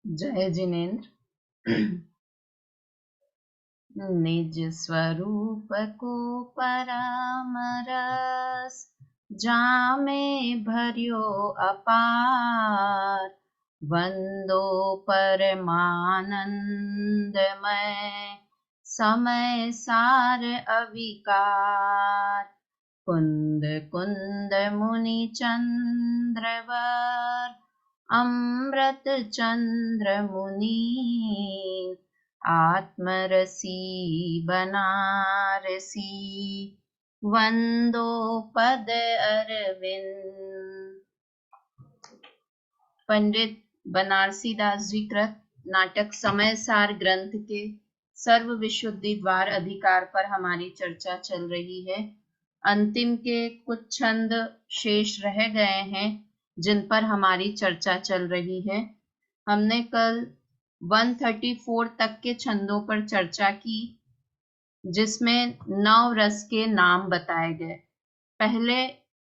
जय जिनेन्द्र। निज स्वरूप को परामरस, जामे भर्यो अपार। वंदो परमानंदमय, समय सार अविकार। कुंद कुंद मुनि चंद्रवर, अमृत चंद्र मुनि। आत्मरसी बनारसी, वंदो पद अरविंद। पंडित बनारसी दास जी कृत नाटक समय सार ग्रंथ के सर्व विशुद्धि द्वार अधिकार पर हमारी चर्चा चल रही है। अंतिम के कुछ छंद शेष रह गए हैं जिन पर हमारी चर्चा चल रही है। हमने कल 134 तक के छंदों पर चर्चा की, जिसमें 9 रस के नाम बताए गए। पहले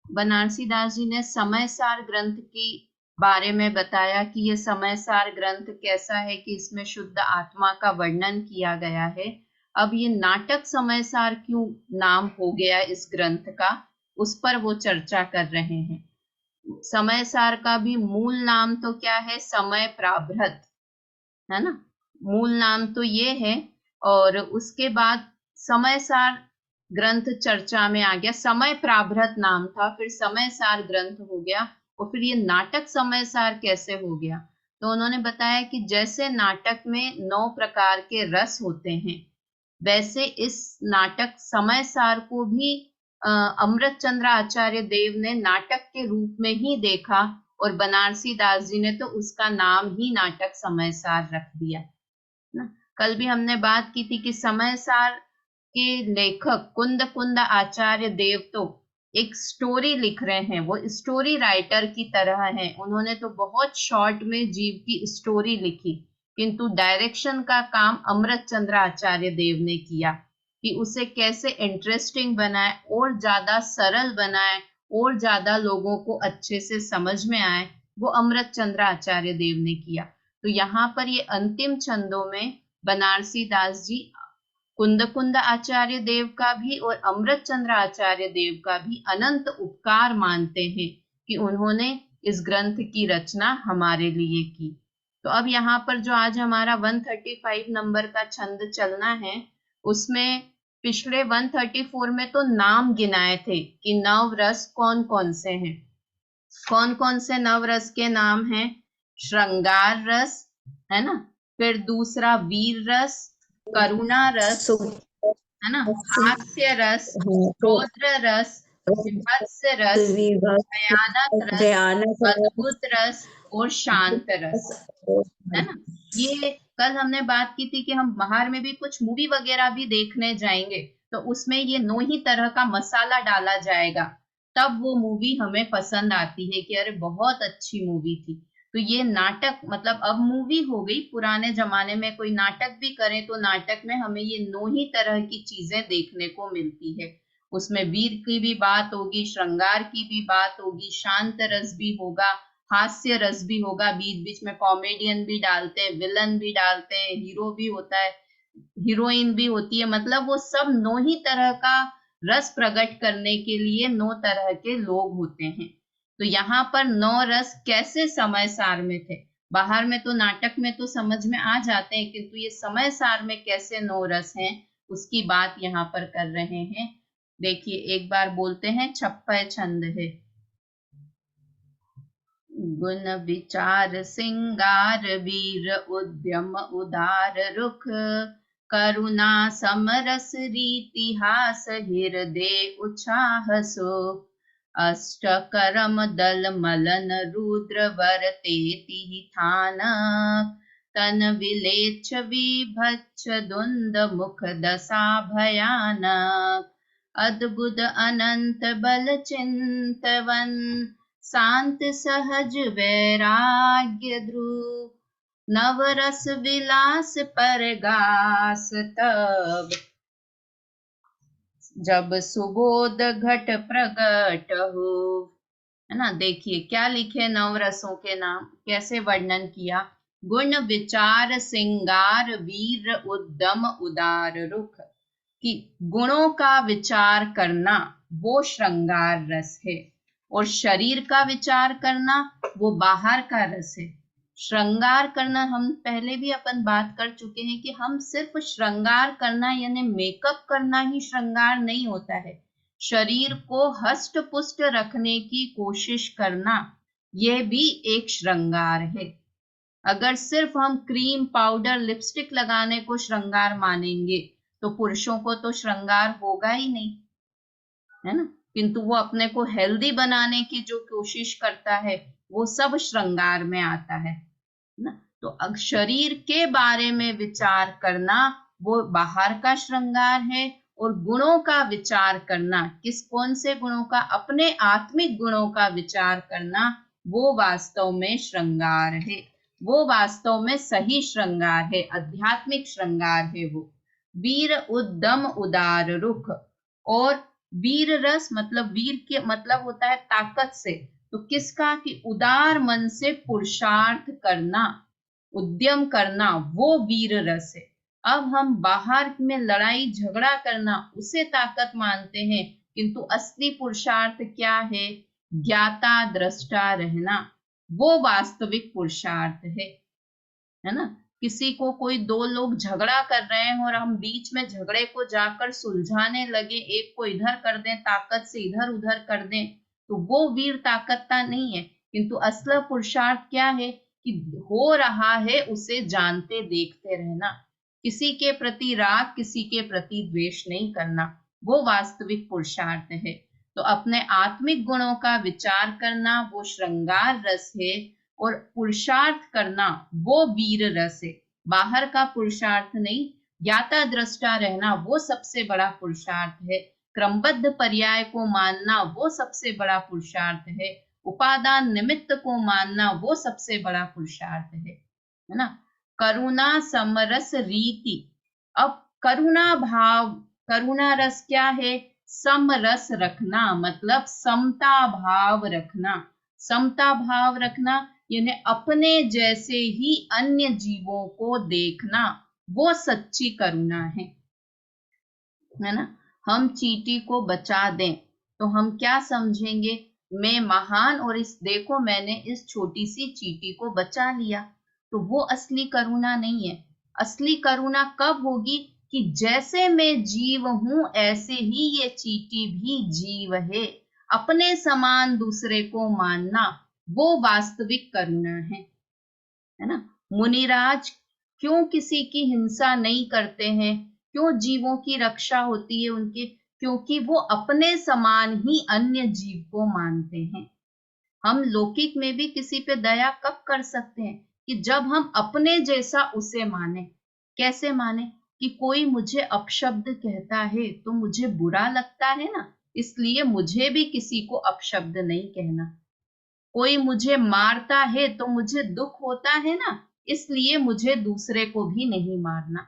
बनारसी दास जी ने समय सार ग्रंथ की बारे में बताया कि यह समय सार ग्रंथ कैसा है कि इसमें शुद्ध आत्मा का वर्णन किया गया है। अब ये नाटक समय सार क्यों नाम हो गया इस ग्रंथ का, उस पर वो चर्चा कर रहे हैं। समय सार का भी मूल नाम तो क्या है? समय प्राभृत, है ना, मूल नाम तो ये है। और उसके बाद समय सार ग्रंथ चर्चा में आ गया। समय प्राभृत नाम था, फिर समय सार ग्रंथ हो गया, और फिर ये नाटक समय सार कैसे हो गया? तो उन्होंने बताया कि जैसे नाटक में 9 प्रकार के रस होते हैं, वैसे इस नाटक समय सार को भी अमृत चंद्र आचार्य देव ने नाटक के रूप में ही देखा, और बनारसी दास जी ने तो उसका नाम ही नाटक समय सार रख दिया ना। कल भी हमने बात की थी कि समय सार के लेखक कुंद कुंद आचार्य देव तो एक स्टोरी लिख रहे हैं, वो स्टोरी राइटर की तरह हैं। उन्होंने तो बहुत शॉर्ट में जीव की स्टोरी लिखी, किंतु डायरेक्शन का काम अमृत चंद्र आचार्य देव ने किया कि उसे कैसे इंटरेस्टिंग बनाए और ज्यादा सरल बनाए और ज्यादा लोगों को अच्छे से समझ में आए, वो अमृत चंद्र आचार्य देव ने किया। तो यहाँ पर ये अंतिम छंदों में बनारसी दास जी कुंद कुंद आचार्य देव का भी और अमृत चंद्र आचार्य देव का भी अनंत उपकार मानते हैं कि उन्होंने इस ग्रंथ की रचना हमारे लिए की। तो अब यहाँ पर जो आज हमारा 135 नंबर का छंद चलना है, उसमें पिछले 134 में तो नाम गिनाए थे कि नवरस कौन कौन से हैं। कौन कौन से नवरस के नाम हैं? श्रृंगार रस, है ना, फिर दूसरा वीर रस, करुणा रस, है ना, हास्य रस, रौद्र रस, विभत्स रस, भयानक रस, अद्भुत रस और शांत रस, है ना। ये कल हमने बात की थी कि हम बाहर में भी कुछ मूवी वगैरह भी देखने जाएंगे, तो उसमें ये 9 ही तरह का मसाला डाला जाएगा, तब वो मूवी हमें पसंद आती है कि अरे बहुत अच्छी मूवी थी। तो ये नाटक मतलब अब मूवी हो गई, पुराने जमाने में कोई नाटक भी करें तो नाटक में हमें ये 9 ही तरह की चीजें देखने को मिलती है। उसमें वीर की भी बात होगी, श्रृंगार की भी बात होगी, शांत रस भी होगा, हास्य रस भी होगा, बीच बीच में कॉमेडियन भी डालते हैं, विलन भी डालते हैं, हीरो भी होता है, हीरोइन भी होती है। मतलब वो सब 9 ही तरह का रस प्रकट करने के लिए 9 तरह के लोग होते हैं। तो यहाँ पर 9 रस कैसे समय सार में थे? बाहर में तो नाटक में तो समझ में आ जाते हैं, किंतु ये समय सार में कैसे 9 रस हैं, उसकी बात यहाँ पर कर रहे हैं। देखिए एक बार बोलते हैं, छप्पय छंद है। गुण विचार सिंगार वीर उद्यम उदार रुख, करुणा समरस रीतिहास हृदय उछाह सो। अष्ट करम दल मलन रुद्र वर तेति थानक, तन विलेच्छ विभच्छ द्वंद मुख दशा भयानक। अद्भुत अनंत बल चिंतवन, शांत सहज वैराग्य ध्रुव। नवरस विलास परगास तब, जब सुबोध घट प्रगट हो, है ना। देखिए क्या लिखे, नवरसों के नाम कैसे वर्णन किया गुण विचार सिंगार वीर उद्दम उदार रुख, कि गुणों का विचार करना वो श्रृंगार रस है और शरीर का विचार करना वो बाहर का रस है। श्रृंगार करना, हम पहले भी अपन बात कर चुके हैं कि हम सिर्फ श्रृंगार करना यानी मेकअप करना ही श्रृंगार नहीं होता है। शरीर को हष्ट पुष्ट रखने की कोशिश करना यह भी एक श्रृंगार है। अगर सिर्फ हम क्रीम पाउडर लिपस्टिक लगाने को श्रृंगार मानेंगे तो पुरुषों को तो श्रृंगार होगा ही नहीं, है ना। किंतु वो अपने को हेल्दी बनाने की जो कोशिश करता है वो सब श्रृंगार में आता है ना। तो अब शरीर के बारे में विचार करना वो बाहर का श्रृंगार है और गुणों का विचार करना, कौन से गुणों का, अपने आत्मिक गुणों का विचार करना वो वास्तव में श्रृंगार है, वो वास्तव में सही श्रृंगार है, आध्यात्मिक श्रृंगार है वो। वीर उद्दम उदार रुख, और वीर रस मतलब वीर के मतलब होता है ताकत से, तो किसका, कि उदार मन से पुरुषार्थ करना, उद्यम करना वो वीर रस है। अब हम बाहर में लड़ाई झगड़ा करना उसे ताकत मानते हैं, किंतु असली पुरुषार्थ क्या है, ज्ञाता दृष्टा रहना, वो वास्तविक पुरुषार्थ है ना। किसी को, कोई दो लोग झगड़ा कर रहे हैं और हम बीच में झगड़े को जाकर सुलझाने लगे, एक को इधर कर दें, ताकत से इधर उधर कर दें, तो वो वीर ताकतता नहीं है। किंतु असली पुरुषार्थ क्या है, कि हो रहा है उसे जानते देखते रहना, किसी के प्रति राग, किसी के प्रति द्वेष नहीं करना, वो वास्तविक पुरुषार्थ है। तो अपने आत्मिक गुणों का विचार करना वो श्रृंगार रस है और पुरुषार्थ करना वो वीर रस है, बाहर का पुरुषार्थ नहीं। ज्ञाता दृष्टा रहना वो सबसे बड़ा पुरुषार्थ है, क्रमबद्ध पर्याय को मानना वो सबसे बड़ा पुरुषार्थ है, उपादान निमित्त को मानना वो सबसे बड़ा पुरुषार्थ है ना। करुणा समरस रीति, अब करुणा भाव, करुणा रस क्या है, समरस रखना मतलब समता भाव रखना, समता भाव रखना यानी अपने जैसे ही अन्य जीवों को देखना, वो सच्ची करुणा है ना। हम चींटी को बचा दें तो हम क्या समझेंगे, मैं महान, और इस देखो मैंने इस छोटी सी चींटी को बचा लिया, तो वो असली करुणा नहीं है। असली करुणा कब होगी, कि जैसे मैं जीव हूं ऐसे ही ये चींटी भी जीव है, अपने समान दूसरे को मानना वो वास्तविक करुणा है ना। मुनिराज क्यों किसी की हिंसा नहीं करते हैं, क्यों जीवों की रक्षा होती है उनके, क्योंकि वो अपने समान ही अन्य जीव को मानते हैं। हम लौकिक में भी किसी पे दया कब कर सकते हैं, कि जब हम अपने जैसा उसे माने। कैसे माने, कि कोई मुझे अपशब्द कहता है तो मुझे बुरा लगता है ना, इसलिए मुझे भी किसी को अपशब्द नहीं कहना। कोई मुझे मारता है तो मुझे दुख होता है ना, इसलिए मुझे दूसरे को भी नहीं मारना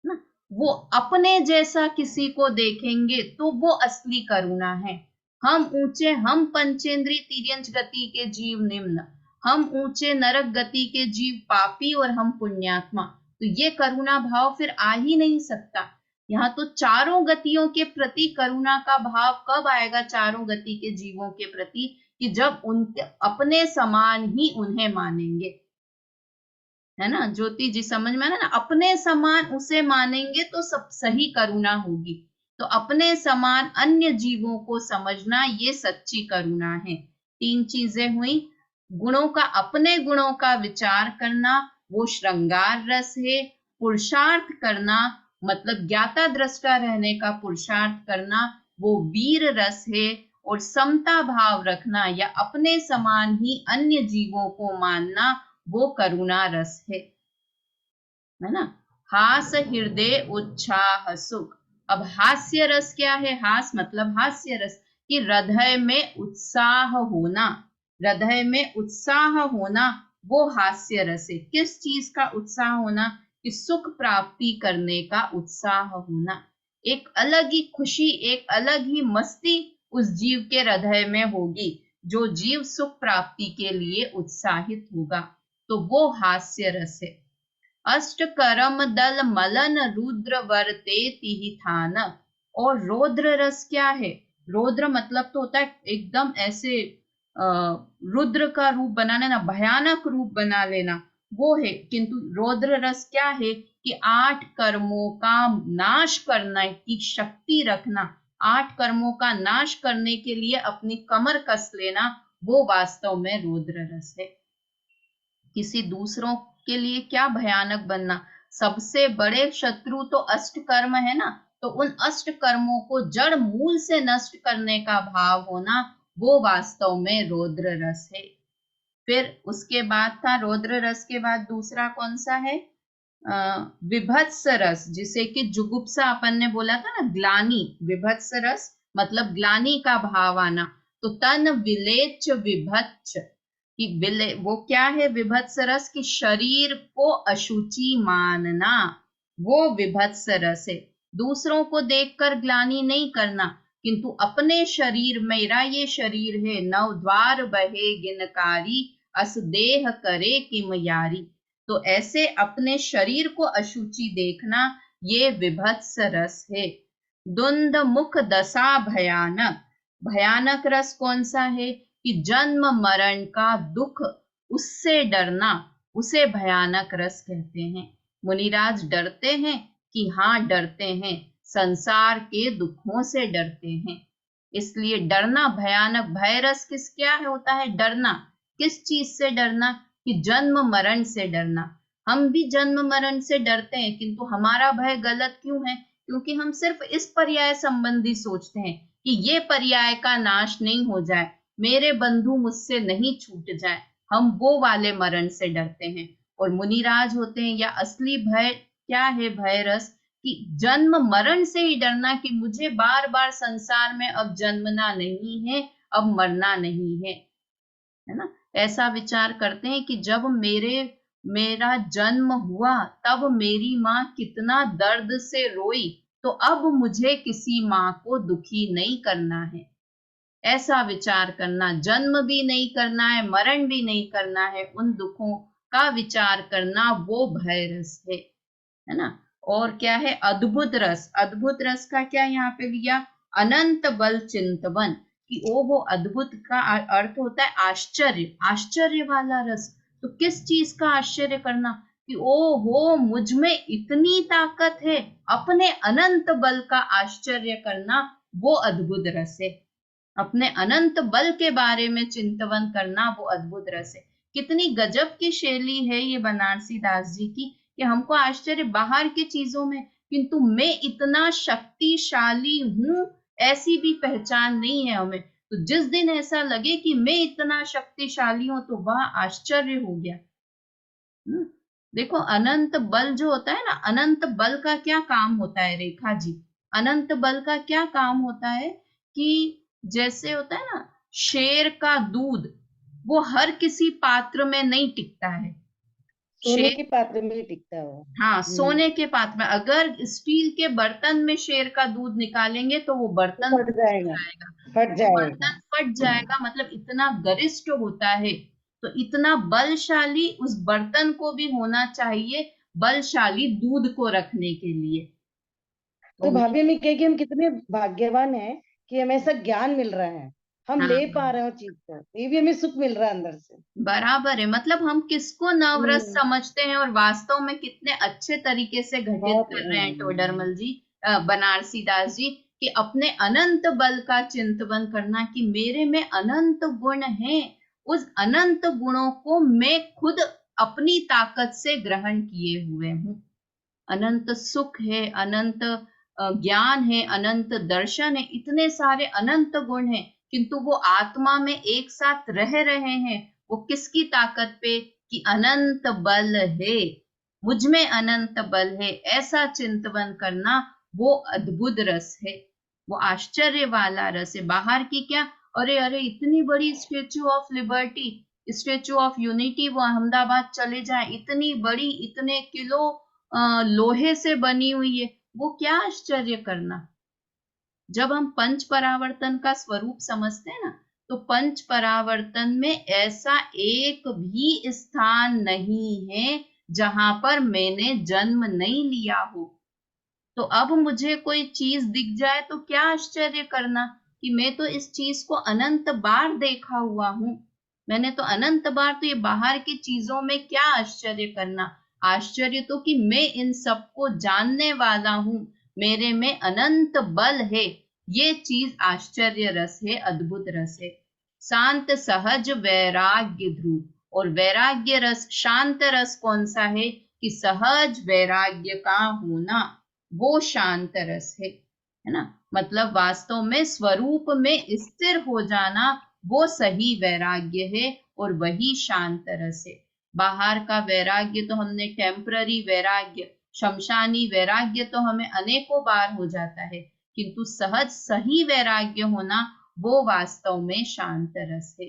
ना। वो अपने जैसा किसी को देखेंगे तो वो असली करुणा है। हम ऊंचे, हम पंचेंद्रिय तिर्यंच गति के जीव निम्न, हम ऊंचे नरक गति के जीव पापी और हम पुण्यात्मा, तो ये करुणा भाव फिर आ ही नहीं सकता। यहाँ तो चारों गतियों के प्रति करुणा का भाव कब आएगा, चारों गति के जीवों के प्रति, कि जब उनके अपने समान ही उन्हें मानेंगे, है ना। ज्योति जी समझ में आना ना, अपने समान उसे मानेंगे तो सब सही करुणा होगी। तो अपने समान अन्य जीवों को समझना ये सच्ची करुणा है। तीन चीजें हुई, गुणों का, अपने गुणों का विचार करना वो श्रृंगार रस है, पुरुषार्थ करना मतलब ज्ञाता दृष्टा रहने का पुरुषार्थ करना वो वीर रस है, और समता भाव रखना या अपने समान ही अन्य जीवों को मानना वो करुणा रस है ना। हास हृदय उत्साह सुख, अब हास्य रस क्या है, हास मतलब हास्य रस, कि हृदय में उत्साह होना, हृदय में उत्साह होना वो हास्य रस है। किस चीज का उत्साह होना, कि सुख प्राप्ति करने का उत्साह होना, एक अलग ही खुशी, एक अलग ही मस्ती उस जीव के हृदय में होगी जो जीव सुख प्राप्ति के लिए उत्साहित होगा। तो वो हास्य रस है। अष्ट करम दल मलन रुद्र वर्तेति ही थान। और रौद्र रस क्या है? रौद्र मतलब तो होता है एकदम ऐसे रुद्र का रूप बनाना ना, भयानक रूप बना लेना, वो है। किंतु रौद्र रस क्या है कि 8 कर्मों का नाश करना की शक्ति रखना, 8 कर्मों का नाश करने के लिए अपनी कमर कस लेना, वो वास्तव में रौद्र रस है। किसी दूसरों के लिए क्या भयानक बनना। सबसे बड़े शत्रु तो अष्ट कर्म है ना, तो उन अष्ट कर्मों को जड़ मूल से नष्ट करने का भाव होना, वो वास्तव में रौद्र रस है। फिर उसके बाद था रौद्र रस के बाद दूसरा कौन सा है? विभत्स रस, जिसे कि जुगुप्सा अपन ने बोला था ना, ग्लानि। विभत्स रस मतलब ग्लानि का भाव आना। तो तन विलेच विभत्स कि वो क्या है? विभत्स रस कि शरीर को अशुचि मानना, वो विभत्स रस है। दूसरों को देखकर ग्लानि नहीं करना, किंतु अपने शरीर, मेरा ये शरीर है, नव द्वार बहे गिनकारी, अस देह करे किम यारी। तो ऐसे अपने शरीर को अशुचि देखना, ये विभत्स रस है। द्वंद मुख दशा भयानक। भयानक रस कौन सा है? कि जन्म मरण का दुख, उससे डरना, उसे भयानक रस कहते हैं। मुनिराज डरते हैं कि हाँ डरते हैं, संसार के दुखों से डरते हैं, इसलिए डरना भयानक। भय रस किस क्या है होता है? डरना। किस चीज से डरना? कि जन्म मरण से डरना। हम भी जन्म मरण से डरते हैं, किंतु हमारा भय गलत क्यों है? क्योंकि हम सिर्फ इस पर्याय संबंधी सोचते हैं कि ये पर्याय का नाश नहीं हो जाए, मेरे बंधु मुझसे नहीं छूट जाए, हम वो वाले मरण से डरते हैं। और मुनिराज होते हैं, या असली भय क्या है? भय रस कि जन्म मरण से ही डरना, कि मुझे बार बार संसार में अब जन्मना नहीं है, अब मरना नहीं है ना। ऐसा विचार करते हैं कि जब मेरा जन्म हुआ तब मेरी माँ कितना दर्द से रोई, तो अब मुझे किसी माँ को दुखी नहीं करना है। ऐसा विचार करना, जन्म भी नहीं करना है, मरण भी नहीं करना है, उन दुखों का विचार करना, वो भय रस है ना। और क्या है? अद्भुत रस। अद्भुत रस का क्या यहाँ पे लिया? अनंत बल चिंतवन, कि ओ वो अद्भुत का अर्थ होता है आश्चर्य, आश्चर्य वाला रस। तो किस चीज का आश्चर्य करना? कि ओ हो मुझ में इतनी ताकत है, अपने अनंत बल का आश्चर्य करना, वो अद्भुत रस है। अपने अनंत बल के बारे में चिंतवन करना, वो अद्भुत रस है। कितनी गजब की शैली है ये बनारसी दास जी की, कि हमको आश्चर्य बाहर की चीजों में, किंतु मैं इतना शक्तिशाली हूं, ऐसी भी पहचान नहीं है हमें। तो जिस दिन ऐसा लगे कि मैं इतना शक्तिशाली हूं, तो वह आश्चर्य हो गया। देखो अनंत बल जो होता है ना, अनंत बल का क्या काम होता है रेखा जी? अनंत बल का क्या काम होता है कि जैसे होता है ना, शेर का दूध वो हर किसी पात्र में नहीं टिकता है। सोने शेर, के पात्र में ही टिकता है वो। हाँ सोने के पात्र में, अगर स्टील के बर्तन में शेर का दूध निकालेंगे तो वो तो बर्तन फट फट जाएगा, जाएगा। फट वो जाएगा। बर्तन फट जाएगा, मतलब इतना गरिष्ठ होता है। तो इतना बलशाली उस बर्तन को भी होना चाहिए, बलशाली दूध को रखने के लिए। तो तो भाभी हमें कहे कि हम कितने भाग्यवान हैं कि हमें ऐसा ज्ञान मिल रहा है, हम हाँ ले पा रहे हैं वो चीज को, ये भी हमें सुख मिल रहा है अंदर से। बराबर है। मतलब हम किसको नवरस हम्म। समझते हैं, और वास्तव में कितने अच्छे तरीके से घटित बहुत कर रहे हैं टोडरमल जी, बनारसी दास जी, कि अपने अनंत बल का चिंतन करना, कि मेरे में अनंत गुण हैं, उस अनंत गुणों को मैं खुद अपनी ताकत से ग्रहण किए हुए हूँ। अनंत सुख है, अनंत ज्ञान है, अनंत दर्शन है, इतने सारे अनंत गुण हैं, किंतु वो आत्मा में एक साथ रह रहे हैं। वो किसकी ताकत पे? कि अनंत बल है, मुझ में अनंत बल है, ऐसा चिंतन करना, वो अद्भुत रस है, वो आश्चर्य वाला रस है। बाहर की क्या, अरे अरे इतनी बड़ी statue of liberty, statue of unity, वो अहमदाबाद चले जाए, इतनी बड़ी, इतने किलो लोहे से बनी हुई है, वो क्या आश्चर्य करना। जब हम पंच परावर्तन का स्वरूप समझते हैं ना, तो पंच परावर्तन में ऐसा एक भी स्थान नहीं है जहां पर मैंने जन्म नहीं लिया हो। तो अब मुझे कोई चीज दिख जाए तो क्या आश्चर्य करना कि मैं तो इस चीज को अनंत बार देखा हुआ हूं। मैंने तो अनंत बार, तो ये बाहर की चीजों में क्या आश्चर्य करना। आश्चर्य तो कि मैं इन सबको जानने वाला हूं, मेरे में अनंत बल है। ये चीज आश्चर्य रस है, अद्भुत रस है। शांत सहज वैराग्य ध्रुव। और वैराग्य रस, शांत रस कौन सा है कि सहज वैराग्य का होना, वो शांत रस है ना। मतलब वास्तव में स्वरूप में स्थिर हो जाना, वो सही वैराग्य है और वही शांत रस है। बाहर का वैराग्य तो हमने टेम्पररी वैराग्य, शमशानी वैराग्य तो हमें अनेकों बार हो जाता है, किंतु सहज सही वैराग्य होना वो वास्तव में शांत रस है।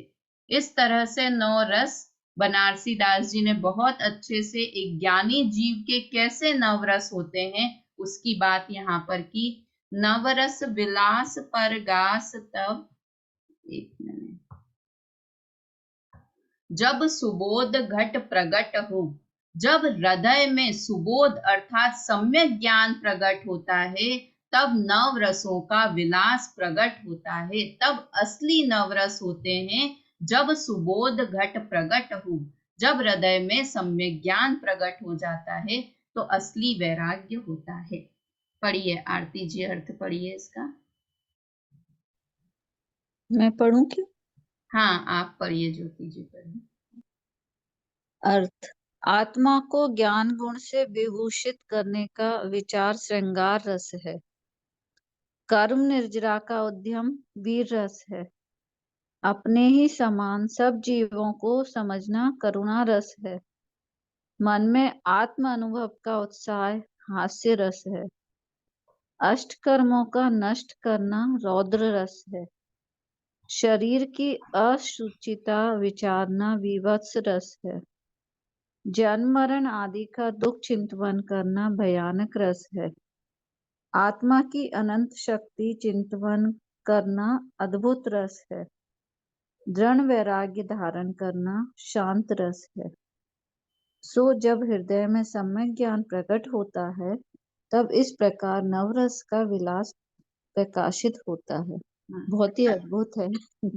इस तरह से 9 रस बनारसी दास जी ने बहुत अच्छे से एक ज्ञानी जीव के कैसे 9 रस होते हैं उसकी बात यहाँ पर की। नवरस विलास पर गास तब, एक मिनट, जब सुबोध घट प्रगट हो। जब हृदय में सुबोध अर्थात सम्यक ज्ञान प्रकट होता है, तब नवरसों का विलास प्रकट होता है। तब असली नवरस होते हैं जब सुबोध घट प्रकट हो। जब हृदय में सम्यक ज्ञान प्रकट हो जाता है तो असली वैराग्य होता है। पढ़िए आरती जी, अर्थ पढ़िए इसका। मैं पढ़ूं क्या? हाँ आप पढ़िए, ज्योति जी पढ़िए। अर्थ, आत्मा को ज्ञान गुण से विभूषित करने का विचार श्रृंगार रस है। कर्म निर्जरा का उद्यम वीर रस है। अपने ही समान सब जीवों को समझना करुणा रस है। मन में आत्म अनुभव का उत्साह हास्य रस है। अष्ट कर्मों का नष्ट करना रौद्र रस है। शरीर की अशुचिता विचारना विवत्स रस है। जन्म मरण आदि का दुख चिंतन करना भयानक रस है। आत्मा की अनंत शक्ति चिंतन करना अद्भुत रस है। दृढ़ वैराग्य धारण करना शांत रस है। सो जब हृदय में सम्यक ज्ञान प्रकट होता है, तब इस प्रकार नवरस का विलास प्रकाशित होता है। बहुत ही अद्भुत है।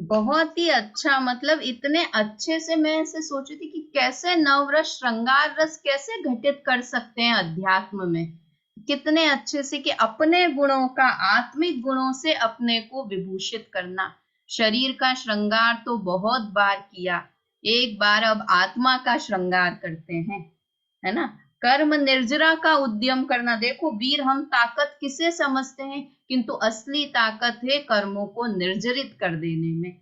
बहुत ही अच्छा। मतलब इतने अच्छे से मैं ऐसे सोची थी कि कैसे नवरस, श्रृंगार रस कैसे घटित कर सकते हैं अध्यात्म में। कितने अच्छे से कि अपने गुणों का, आत्मिक गुणों से अपने को विभूषित करना। शरीर का श्रृंगार तो बहुत बार किया, एक बार अब आत्मा का श्रृंगार करते हैं, है ना। कर्म निर्जरा का उद्यम करना। देखो वीर हम ताकत किसे समझते हैं, किंतु असली ताकत है कर्मों को निर्जरित कर देने में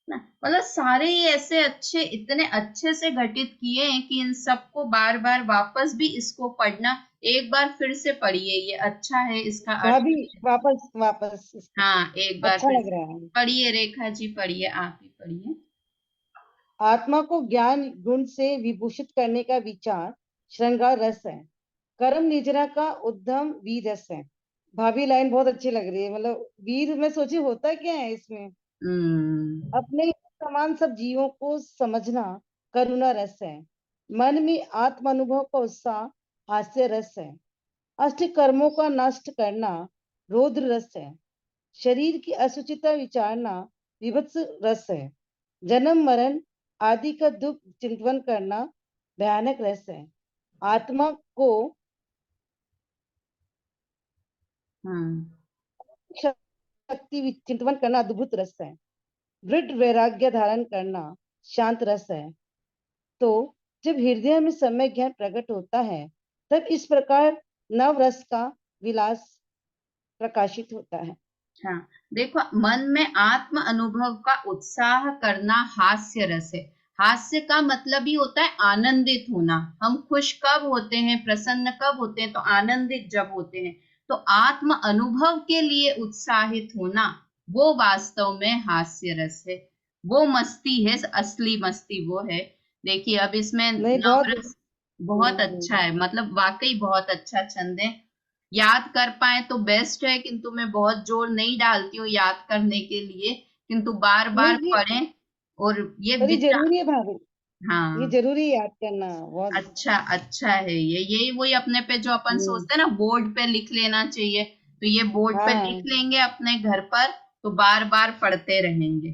ना। मतलब सारे ही ऐसे अच्छे, इतने अच्छे से घटित किए हैं कि इन सबको बार बार वापस भी इसको पढ़ना। एक बार फिर से पढ़िए, ये अच्छा है, इसका अर्थ। भाभी वापस वापस हाँ एक बार अच्छा फिर लग से रहा है। पढ़िए, रेखा जी पढ़िए, आप ही पढ़िए। आत्मा को ज्ञान गुण से विभूषित करने का विचार श्रृंगार रस है। कर्म निजरा का उद्यम वीर रस है। भाभी लाइन बहुत अच्छी लग रही है। मतलब वीर में सोची होता क्या है इसमें। अपने ही समान सब जीवों को समझना करुणा रस है। मन में आत्म अनुभव का उत्साह हास्य रस है। अष्ट कर्मों का नष्ट करना रौद्र रस है। शरीर की असुचिता विचारना विभत्स रस है। जन्म मरण आदि का दुख चिंतन करना भयानक रस है। आत्मा को शक्ति चिंतन करना अद्भुत रस है। दृढ़ वैराग्य धारण करना शांत रस है। तो जब हृदय में सम्य ज्ञान प्रकट होता है, तब इस प्रकार नव रस का विलास प्रकाशित होता है। हाँ देखो, मन में आत्म अनुभव का उत्साह करना हास्य रस है। हास्य का मतलब ही होता है आनंदित होना। हम खुश कब होते हैं, प्रसन्न कब होते हैं, तो आनंदित जब होते हैं। तो आत्म अनुभव के लिए उत्साहित होना, वो वास्तव में हास्य रस है। वो मस्ती है, असली मस्ती वो है। देखिए अब इसमें नहीं नवरस बहुत अच्छा है, मतलब वाकई बहुत अच्छा छंद है। याद कर पाए तो बेस्ट है, किंतु मैं बहुत जोर नहीं डालती हूँ याद करने के लिए, किंतु बार बार नहीं, पढ़ें और ये पर ये विचार। जरूरी है भाभी, ये हाँ, जरूरी है याद करना बहुत। अच्छा अच्छा है ये, यही वही अपने पे जो अपन हम्म, सोचते हैं ना बोर्ड पे लिख लेना चाहिए, तो ये बोर्ड पे हाँ लिख लेंगे अपने घर पर, तो बार बार पढ़ते रहेंगे,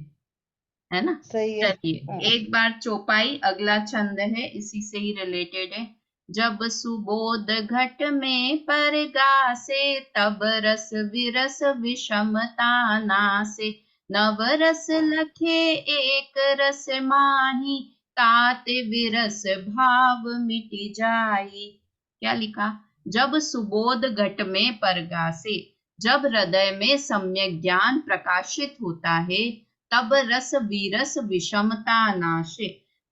है ना। सही है। हाँ, चलिए एक बार चौपाई, अगला छंद है इसी से ही रिलेटेड है। जब सुबोध घट में परगासे, तब रस विरस विषमता नासे, नव रस लखे एक रस माही, तात विरस भाव मिटि जाई। क्या लिखा? जब सुबोध घट में परगासे, जब हृदय में सम्यक ज्ञान प्रकाशित होता है, तब रस विरस विषमता नाशे,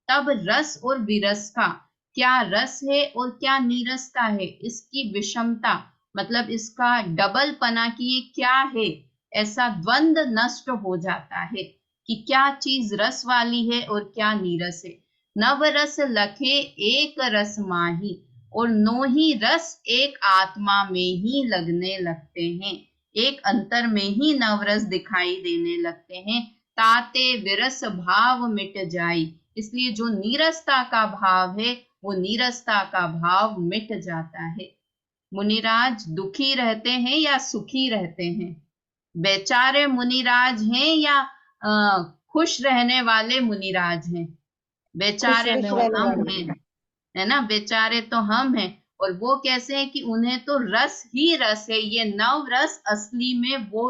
तब रस और विरस का, क्या रस है और क्या नीरस का है, इसकी विषमता मतलब इसका डबल पना कि ये क्या है, ऐसा द्वंद नष्ट हो जाता है कि क्या चीज रस वाली है और क्या नीरस है। नव रस लखे एक रस माही, और नो ही रस एक आत्मा में ही लगने लगते हैं, एक अंतर में ही नवरस दिखाई देने लगते हैं। ताते विरस भाव मिट जाई, इसलिए जो नीरसता का भाव है वो नीरसता का भाव मिट जाता है। मुनिराज दुखी रहते हैं या सुखी रहते हैं? बेचारे मुनिराज हैं या खुश रहने वाले मुनिराज हैं? खुश बेचारे रहने तो वाले। हम हैं, है ना, बेचारे तो हम हैं। और वो कैसे हैं कि उन्हें तो रस ही रस है, ये नव रस असली में वो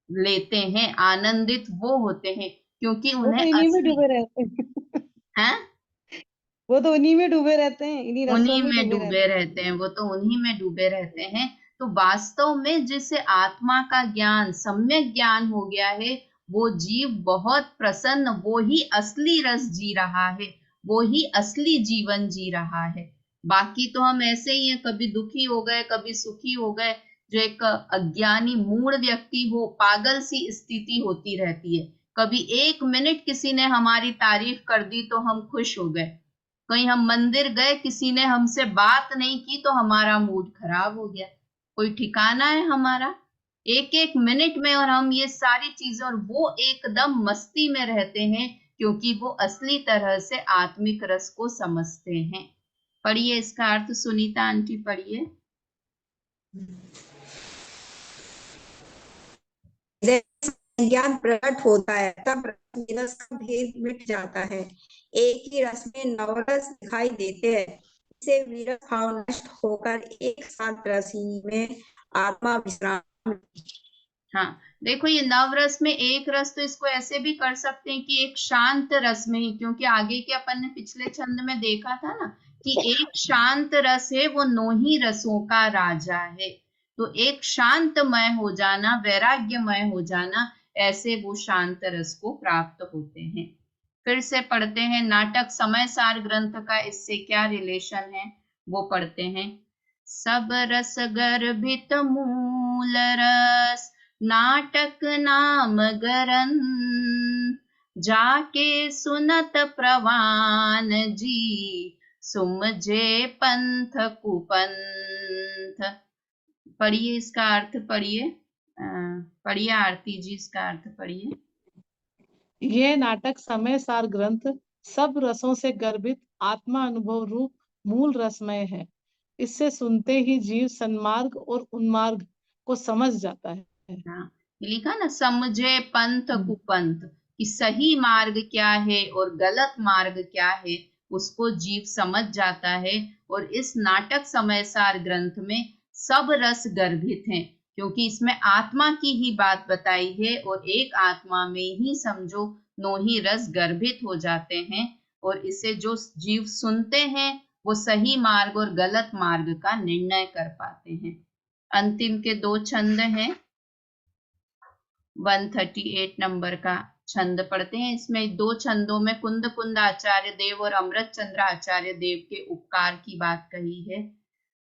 लेते हैं, आनंदित वो होते हैं, क्योंकि वो तो उन्हें इन्हीं में असली डूबे रहते हैं। है, वो तो उन्हीं में डूबे रहते हैं, इन्हीं रसों उन्हीं में में डूबे डूबे रहते रहते हैं, वो तो उन्हीं में डूबे रहते हैं। तो वास्तव में जिसे आत्मा का ज्ञान, सम्यक ज्ञान हो गया है, वो जीव बहुत प्रसन्न, वो ही असली रस जी रहा है, वो ही असली जीवन जी रहा है। बाकी तो हम ऐसे ही हैं, कभी दुखी हो गए, कभी सुखी हो गए। जो एक अज्ञानी मूढ़ व्यक्ति हो, पागल सी स्थिति होती रहती है। कभी एक मिनट किसी ने हमारी तारीफ कर दी तो हम खुश हो गए, कहीं हम मंदिर गए, किसी ने हमसे बात नहीं की तो हमारा मूड खराब हो गया। कोई ठिकाना है हमारा? एक एक मिनट में, और हम ये सारी चीजें, और वो एकदम मस्ती में रहते हैं क्योंकि वो असली तरह से आत्मिक रस को समझते हैं। पढ़िए इसका अर्थ, सुनीता आंटी पढ़िए। ज्ञान प्रकट होता है तब रस का भेद मिट जाता है, एक ही रस में नवरस दिखाई देते हैं, इसे विरस भाव नष्ट होकर एक साथ रसी में आत्मा विश्राम। हाँ, देखो ये नवरस में एक रस, तो इसको ऐसे भी कर सकते हैं कि एक शांत रस में ही, क्योंकि आगे के अपन ने पिछले छंद में देखा था ना कि एक शांत रस है वो नौ ही रसों का राजा है। तो एक शांतमय हो जाना, वैराग्यमय हो जाना, ऐसे वो शांत रस को प्राप्त होते हैं। फिर से पढ़ते हैं, नाटक समय सार ग्रंथ का इससे क्या रिलेशन है वो पढ़ते हैं। सब रस गर्भित मूल रस, नाटक नाम गरन, जाके सुनत प्रवान जी, सुमझे पंथ कुपंथ। पढ़िए इसका अर्थ, पढ़िए पढ़िए आरती जी, इसका अर्थ पढ़िए। ये नाटक समय सार ग्रंथ सब रसों से गर्भित आत्मा अनुभव रूप मूल रसमय है। इससे सुनते ही जीव सन्मार्ग और उन्मार्ग को समझ जाता है। हाँ, लिखा ना, समझे पंथ कुपंथ, कि सही मार्ग क्या है और गलत मार्ग क्या है, उसको जीव समझ जाता है। और इस नाटक समय सार ग्रंथ में सब रस गर्भित हैं, क्योंकि इसमें आत्मा की ही बात बताई है, और एक आत्मा में ही समझो नौ ही रस गर्भित हो जाते हैं। और इसे जो जीव सुनते हैं वो सही मार्ग और गलत मार्ग का निर्णय कर पाते हैं। अंतिम के दो छंद हैं, 138 नंबर का छंद पढ़ते हैं। इसमें दो छंदों में कुंद कुंद आचार्य देव और अमृत चंद्र आचार्य देव के उपकार की बात कही है।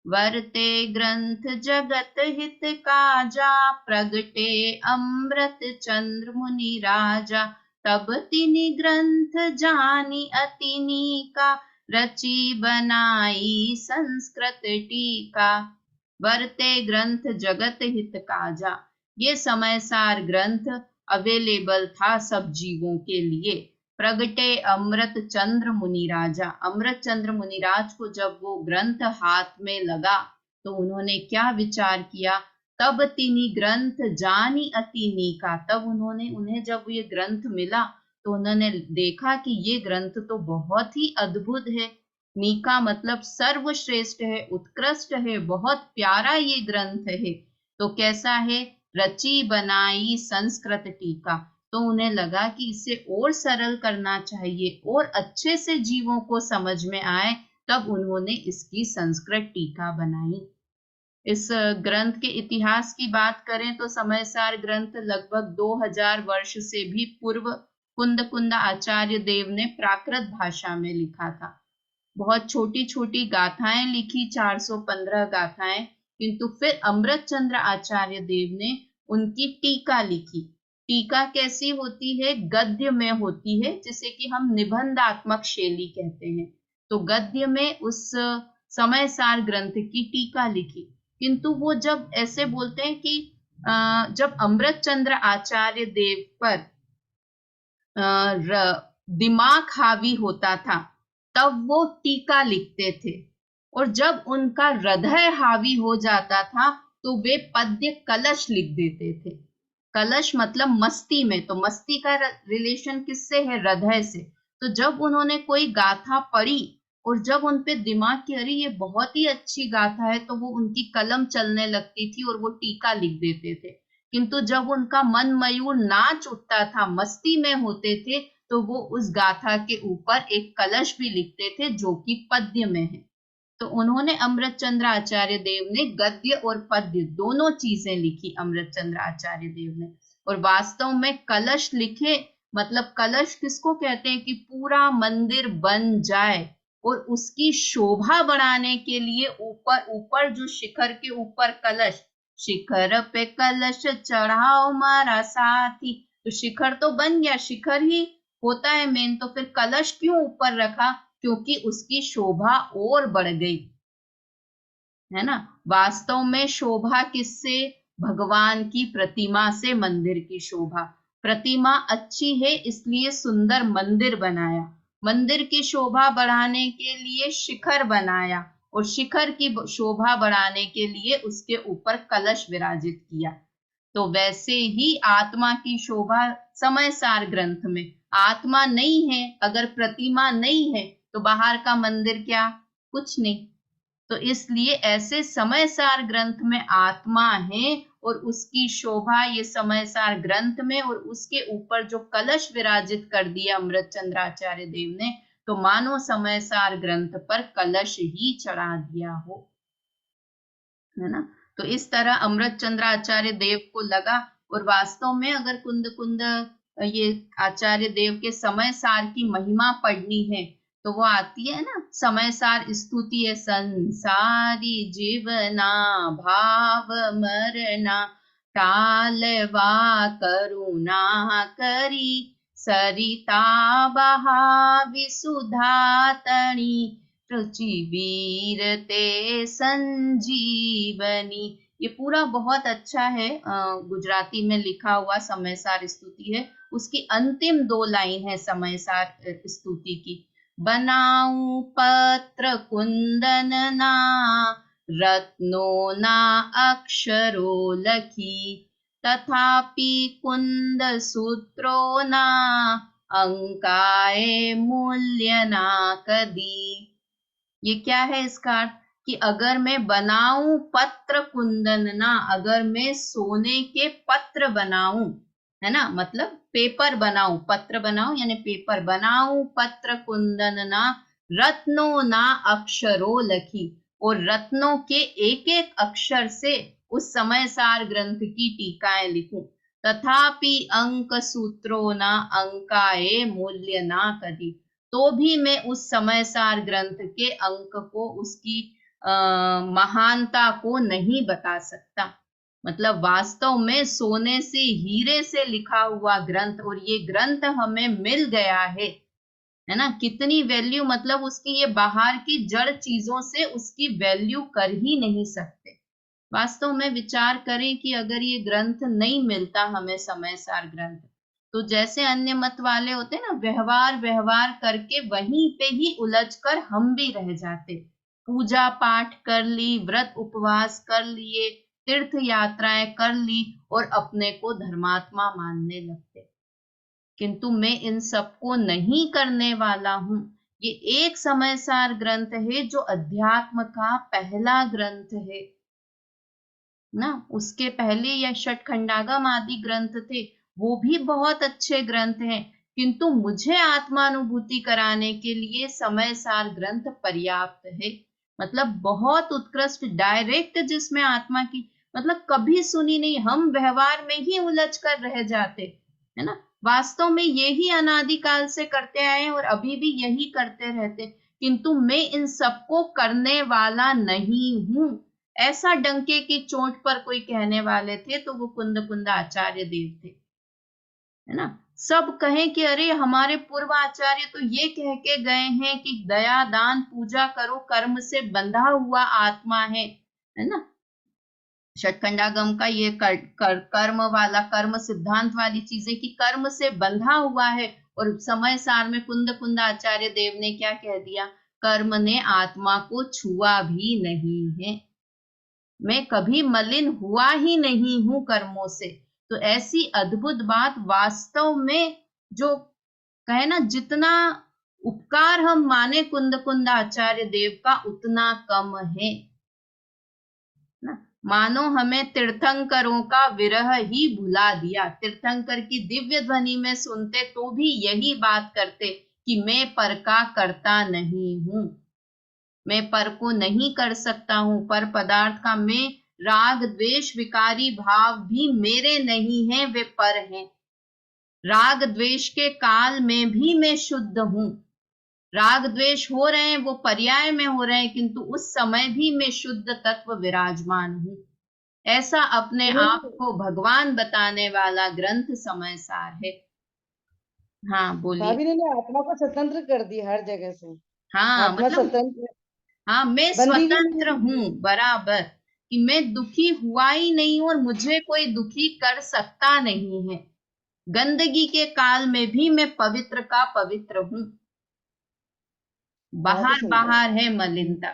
वरते ग्रंथ जगत हित काजा, प्रगटे अमृत चंद्र मुनि राजा, तब तिनि ग्रंथ जानी अतिनी का, रची बनाई संस्कृत टीका। वरते ग्रंथ जगत हित काजा, ये समय सार ग्रंथ अवेलेबल था सब जीवों के लिए। प्रगटे अमृत चंद्र मुनिराजा, अमृत चंद्र मुनिराज को जब वो ग्रंथ हाथ में लगा तो उन्होंने क्या विचार किया, तब तिनी ग्रंथ जानी अति नीका, तब उन्हें जब ये ग्रंथ मिला तो उन्होंने देखा कि ये ग्रंथ तो बहुत ही अद्भुत है। नीका मतलब सर्वश्रेष्ठ है, उत्कृष्ट है, बहुत प्यारा ये ग्रंथ है। तो कैसा है, रची बनाई संस्कृत टीका, तो उन्हें लगा कि इसे और सरल करना चाहिए और अच्छे से जीवों को समझ में आए, तब उन्होंने इसकी संस्कृत टीका बनाई। इस ग्रंथ के इतिहास की बात करें तो समयसार ग्रंथ लगभग 2000 वर्ष से भी पूर्व कुंद आचार्य देव ने प्राकृत भाषा में लिखा था। बहुत छोटी छोटी गाथाएं लिखी, 415 गाथाएं, किंतु फिर अमृत चंद्र आचार्य देव ने उनकी टीका लिखी। टीका कैसी होती है, गद्य में होती है, जिसे कि हम निबंधात्मक शैली कहते हैं। तो गद्य में उस समयसार ग्रंथ की टीका लिखी। किंतु वो जब ऐसे बोलते हैं कि जब अमृत चंद्र आचार्य देव पर दिमाग हावी होता था तब वो टीका लिखते थे, और जब उनका हृदय हावी हो जाता था तो वे पद्य कलश लिख देते थे। कलश मतलब मस्ती में, तो मस्ती का रिलेशन किससे है, हृदय से। तो जब उन्होंने कोई गाथा पढ़ी और जब उनपे दिमाग की अरे ये बहुत ही अच्छी गाथा है, तो वो उनकी कलम चलने लगती थी और वो टीका लिख देते थे। किंतु जब उनका मन मयूर नाच उठता था, मस्ती में होते थे, तो वो उस गाथा के ऊपर एक कलश भी लिखते थे जो कि पद्य में है। तो उन्होंने अमृत चंद्र आचार्य देव ने गद्य और पद्य दोनों चीजें लिखी, अमृत चंद्र आचार्य देव ने। और वास्तव में कलश लिखे मतलब कलश किसको कहते हैं कि पूरा मंदिर बन जाए और उसकी शोभा बढ़ाने के लिए ऊपर जो शिखर के ऊपर कलश, शिखर पे कलश चढ़ाओ मारा साथी, तो शिखर तो बन गया, शिखर ही होता है मेन, तो फिर कलश क्यों ऊपर रखा, क्योंकि उसकी शोभा और बढ़ गई, है ना। वास्तव में शोभा किससे, भगवान की प्रतिमा से मंदिर की शोभा। प्रतिमा अच्छी है इसलिए सुंदर मंदिर बनाया, मंदिर की शोभा बढ़ाने के लिए शिखर बनाया, और शिखर की शोभा बढ़ाने के लिए उसके ऊपर कलश विराजित किया। तो वैसे ही आत्मा की शोभा समयसार ग्रंथ में, आत्मा नहीं है, अगर प्रतिमा नहीं है तो बाहर का मंदिर क्या, कुछ नहीं। तो इसलिए ऐसे समयसार ग्रंथ में आत्मा है और उसकी शोभा ये समयसार ग्रंथ में, और उसके ऊपर जो कलश विराजित कर दिया अमृत चंद्र आचार्य देव ने, तो मानो समयसार ग्रंथ पर कलश ही चढ़ा दिया हो, है ना। तो इस तरह अमृत चंद्र आचार्य देव को लगा। और वास्तव में अगर कुंद ये आचार्य देव के समयसार की महिमा पढ़नी है तो वो आती है ना, समयसार स्तुति है, संसारी जीवना भाव मरना टालवा करुणा करी सरिता बहावी सुधा तणी रुचिवीर ते संजीवनी। ये पूरा बहुत अच्छा है, गुजराती में लिखा हुआ समयसार स्तुति है। उसकी अंतिम 2 लाइन है समयसार स्तुति की, बनाऊं पत्र कुंदन ना रत्नो ना अक्षरो लखी तथापि कुंद सूत्रो ना अंकाए मूल्य ना कदी। ये क्या है इसका अर्थ, कि अगर मैं बनाऊं पत्र कुंदन ना, अगर मैं सोने के पत्र बनाऊं, है ना, मतलब पेपर बनाऊं, पत्र बनाऊं यानी पेपर बनाऊं, पत्र कुंदन ना रत्नो ना अक्षरो लखी, और रत्नों के एक एक अक्षर से उस समयसार ग्रंथ की टीकाएं लिखूं, तथापि अंक सूत्रो ना अंकाए मूल्य ना कदी, तो भी मैं उस समयसार ग्रंथ के अंक को, उसकी महानता को नहीं बता सकता। मतलब वास्तव में सोने से हीरे से लिखा हुआ ग्रंथ, और ये ग्रंथ हमें मिल गया है ना, कितनी वैल्यू, मतलब उसकी ये बाहर की जड़ चीजों से उसकी वैल्यू कर ही नहीं सकते। वास्तव में विचार करें कि अगर ये ग्रंथ नहीं मिलता हमें, समय सार ग्रंथ, तो जैसे अन्य मत वाले होते ना, व्यवहार करके वहीं पे ही उलझ कर हम भी रह जाते। पूजा पाठ कर ली, व्रत उपवास कर लिए, तीर्थ यात्राएं कर ली और अपने को धर्मात्मा मानने लगते। किंतु मैं इन सबको नहीं करने वाला हूं। ये एक समय सार ग्रंथ है जो अध्यात्म का पहला ग्रंथ है ना। उसके पहले यह षटखंडागम आदि ग्रंथ थे, वो भी बहुत अच्छे ग्रंथ हैं, किंतु मुझे आत्मानुभूति कराने के लिए समय सार ग्रंथ पर्याप्त है। मतलब बहुत उत्कृष्ट, डायरेक्ट, जिसमें आत्मा की मतलब कभी सुनी नहीं, हम व्यवहार में ही उलझ कर रह जाते है ना। वास्तव में यही अनादिकाल से करते आए और अभी भी यही करते रहते, किंतु मैं इन सबको करने वाला नहीं हूं। ऐसा डंके की चोट पर कोई कहने वाले थे तो वो कुंद आचार्य देव थे, है ना। सब कहें कि अरे हमारे पूर्व आचार्य तो ये कह के गए हैं कि दया दान पूजा करो, कर्म से बंधा हुआ आत्मा है ना। षटखंडागम का ये कर्म वाला, कर्म सिद्धांत वाली चीजें कि कर्म से बंधा हुआ है, और समय सार में कुंद आचार्य देव ने क्या कह दिया, कर्म ने आत्मा को छुआ भी नहीं है, मैं कभी मलिन हुआ ही नहीं हूं कर्मों से। तो ऐसी अद्भुत बात वास्तव में, जो कहे ना, जितना उपकार हम माने कुंद आचार्य देव का उतना कम है ना। मानो हमें तीर्थंकरों का विरह ही भुला दिया। तीर्थंकर की दिव्य ध्वनि में सुनते तो भी यही बात करते कि मैं पर का करता नहीं हूं, मैं पर को नहीं कर सकता हूं, पर पदार्थ का मैं राग द्वेष विकारी भाव भी मेरे नहीं है, वे पर हैं। राग द्वेष के काल में भी मैं शुद्ध हूं। राग द्वेष हो रहे हैं, वो पर्याय में हो रहे हैं, किंतु उस समय भी मैं शुद्ध तत्व विराजमान हूं। ऐसा अपने आप को भगवान बताने वाला ग्रंथ समय सार है। हाँ बोलिए। भाभी ने आत्मा को स्वतंत्र कर दिया हर जगह से। हाँ आत्मा मतलब, स्वतंत्र, हाँ मैं बंदी भी स्वतंत्र नहीं हूँ है। बराबर, कि मैं दुखी हुआ ही नहीं हूं और मुझे कोई दुखी कर सकता नहीं है। गंदगी के काल में भी मैं पवित्र का पवित्र हूँ। बहुत ही सुंदर। बाहर है मलिनता।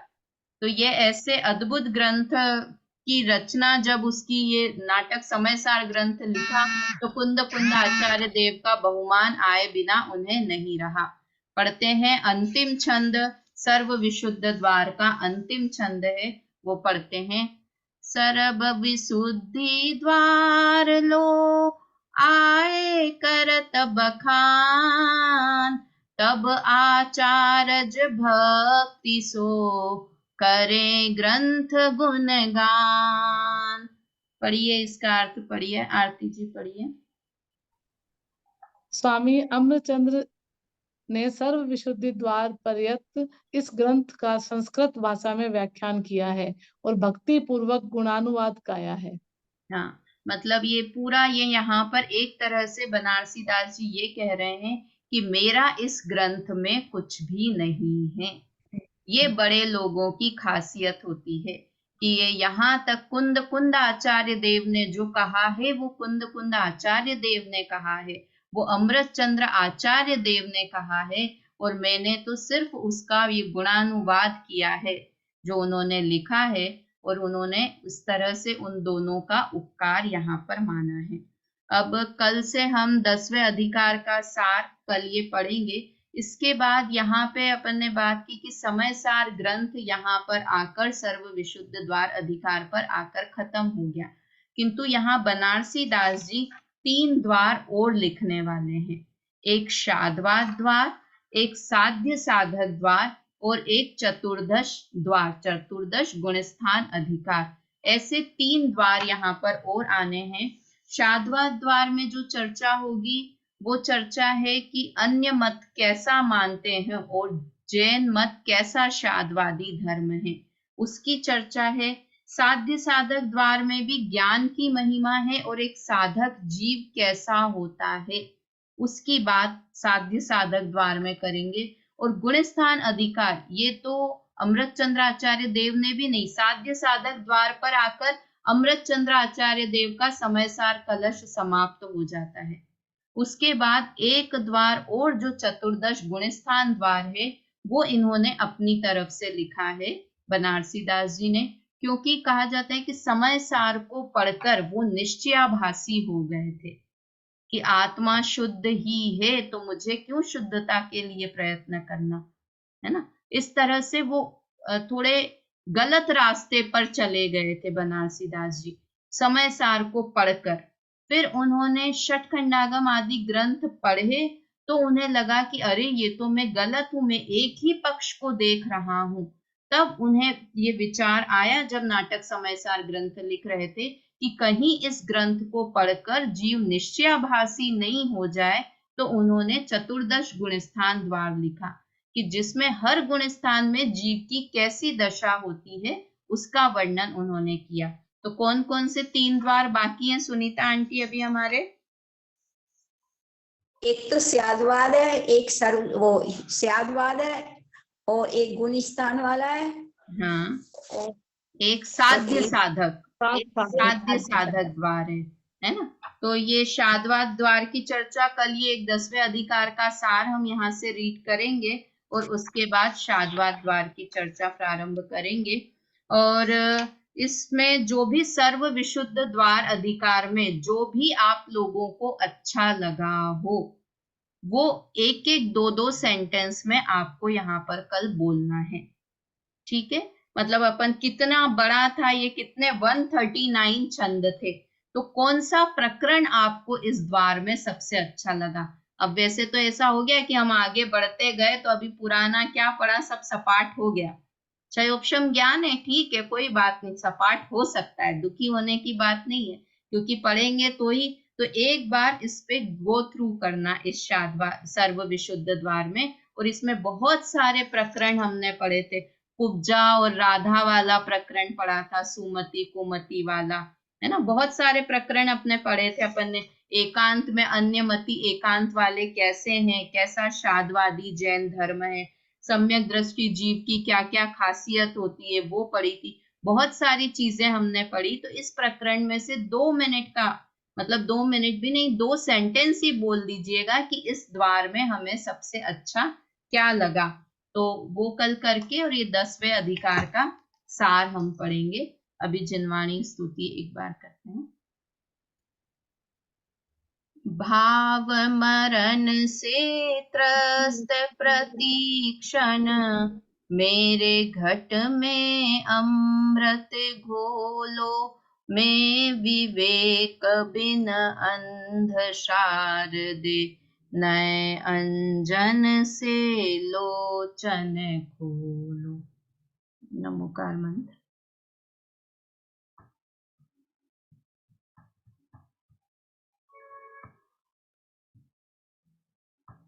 तो ये ऐसे अद्भुत ग्रंथ की रचना, जब उसकी ये नाटक समय सार ग्रंथ लिखा, तो कुंद आचार्य देव का बहुमान आए बिना उन्हें नहीं रहा। पढ़ते हैं अंतिम छंद, सर्व विशुद्ध द्वार का अंतिम छंद है, वो पढ़ते हैं। सर्व विशुद्धि द्वार लो आए करत बखान, तब आचार्य भक्ति सो करे ग्रंथ गुणगान। पढ़िए, इसका अर्थ पढ़िए, आरती जी पढ़िए। स्वामी अमृतचंद्र ने सर्व विशुद्धि द्वार पर्यंत इस ग्रंथ का संस्कृत भाषा में व्याख्यान किया है और भक्ति पूर्वक गुणानुवाद गाया है। हाँ, मतलब ये पूरा, ये यहाँ पर एक तरह से बनारसी दास जी ये कह रहे हैं कि मेरा इस ग्रंथ में कुछ भी नहीं है। ये बड़े लोगों की खासियत होती है कि ये यहाँ तक कुंद आचार्य देव ने जो कहा है वो कुंद आचार्य देव ने कहा है, वो अमृतचंद्र आचार्य देव ने कहा है, और मैंने तो सिर्फ उसका ये गुणानुवाद किया है जो उन्होंने लिखा है, और उन्होंने उस तरह से उन दोनों का उपकार यहाँ पर माना है। अब कल से हम 10वें अधिकार का सार कल ये पढ़ेंगे। इसके बाद यहाँ पे अपन ने बात की कि समय सार ग्रंथ यहाँ पर आकर सर्व विशुद्ध द्वार अधिकार पर आकर खत्म हो गया, किंतु यहाँ बनारसी दास जी 3 द्वार और लिखने वाले हैं। एक शाद्वाद द्वार, एक साध्य साधक द्वार और एक चतुर्दश द्वार, चतुर्दश गुणस्थान अधिकार, ऐसे 3 द्वार यहाँ पर और आने हैं। शाद्वाद द्वार में जो चर्चा होगी वो चर्चा है कि अन्य मत कैसा मानते हैं और जैन मत कैसा शाद्वादी धर्म है, उसकी चर्चा है। साध्य साधक द्वार में भी ज्ञान की महिमा है और एक साधक जीव कैसा होता है, उसकी बात साध्य साधक द्वार में करेंगे। और गुणस्थान अधिकार, ये तो अमृतचंद्र आचार्य देव ने भी नहीं, साध्य साधक द्वार पर आकर अमृत चंद्र आचार्य देव का समयसार कलश समाप्त हो जाता है। उसके बाद एक द्वार और जो चतुर्दश गुणस्थान द्वार है वो इन्होंने अपनी तरफ से लिखा है बनारसी दास जी ने, क्योंकि कहा जाता है कि समय सार को पढ़कर वो निश्चयाभासी हो गए थे कि आत्मा शुद्ध ही है, तो मुझे क्यों शुद्धता के लिए प्रयत्न करना, है ना। इस तरह से वो थोड़े गलत रास्ते पर चले गए थे बनारसी दास जी समय सार को पढ़कर। फिर उन्होंने षटखंडागम आदि ग्रंथ पढ़े तो उन्हें लगा कि अरे ये तो मैं गलत हूं, मैं एक ही पक्ष को देख रहा हूं। तब उन्हें ये विचार आया जब नाटक समयसार ग्रंथ लिख रहे थे कि कहीं इस ग्रंथ को पढ़कर जीव निश्चयाभासी नहीं हो जाए, तो उन्होंने चतुर्दश गुणस्थान द्वार लिखा कि जिसमें हर गुणस्थान में जीव की कैसी दशा होती है उसका वर्णन उन्होंने किया। तो कौन कौन से 3 द्वार बाकी हैं सुनीता आंटी अभी हमारे? एक तो स्यादवाद है, एक वो स्यादवाद है, और एक गुणस्थान वाला है। हाँ, एक साध्य साधक, साध्य साधक द्वार है ना। तो ये शाद्वाद द्वार की चर्चा कल ये एक 10वें अधिकार का सार हम यहाँ से रीड करेंगे और उसके बाद शाद्वाद द्वार की चर्चा प्रारंभ करेंगे। और इसमें जो भी सर्व विशुद्ध द्वार अधिकार में जो भी आप लोगों को अच्छा लगा हो वो एक एक दो दो सेंटेंस में आपको यहाँ पर कल बोलना है, ठीक है। मतलब अपन कितना बड़ा था ये, कितने 139 छंद थे, तो कौन सा प्रकरण आपको इस द्वार में सबसे अच्छा लगा। अब वैसे तो ऐसा हो गया कि हम आगे बढ़ते गए तो अभी पुराना क्या पढ़ा सब सपाट हो गया। क्षयोपशम ज्ञान है, ठीक है, कोई बात नहीं, सपाट हो सकता है, दुखी होने की बात नहीं है, क्योंकि पढ़ेंगे तो ही। तो एक बार इस पे गो थ्रू करना इस सर्व विशुद्ध द्वार में। और इसमें बहुत सारे प्रकरण हमने पढ़े थे, कुब्जा और राधा वाला प्रकरण पढ़ा था, सुमति कुमति वाला, है ना। बहुत सारे प्रकरण अपने पढ़े थे अपन ने। एकांत में अन्यमति एकांत वाले कैसे हैं, कैसा शाद्वादी जैन धर्म है, सम्यक दृष्टि जीव की क्या क्या खासियत होती है वो पढ़ी थी। बहुत सारी चीजें हमने पढ़ी। तो इस प्रकरण में से 2 मिनट का, मतलब 2 मिनट भी नहीं, 2 सेंटेंस ही बोल दीजिएगा कि इस द्वार में हमें सबसे अच्छा क्या लगा। तो वो कल करके और ये 10वें अधिकार का सार हम पढ़ेंगे। अभी जिनवाणी स्तुति एक बार करते हैं। भाव मरण से त्रस्त प्रतीक्षण मेरे घट में अमृत घोलो, मैं विवेक बिन अंध शारदे नए अंजन से लोचन खोलो। नमोकार मंत्र।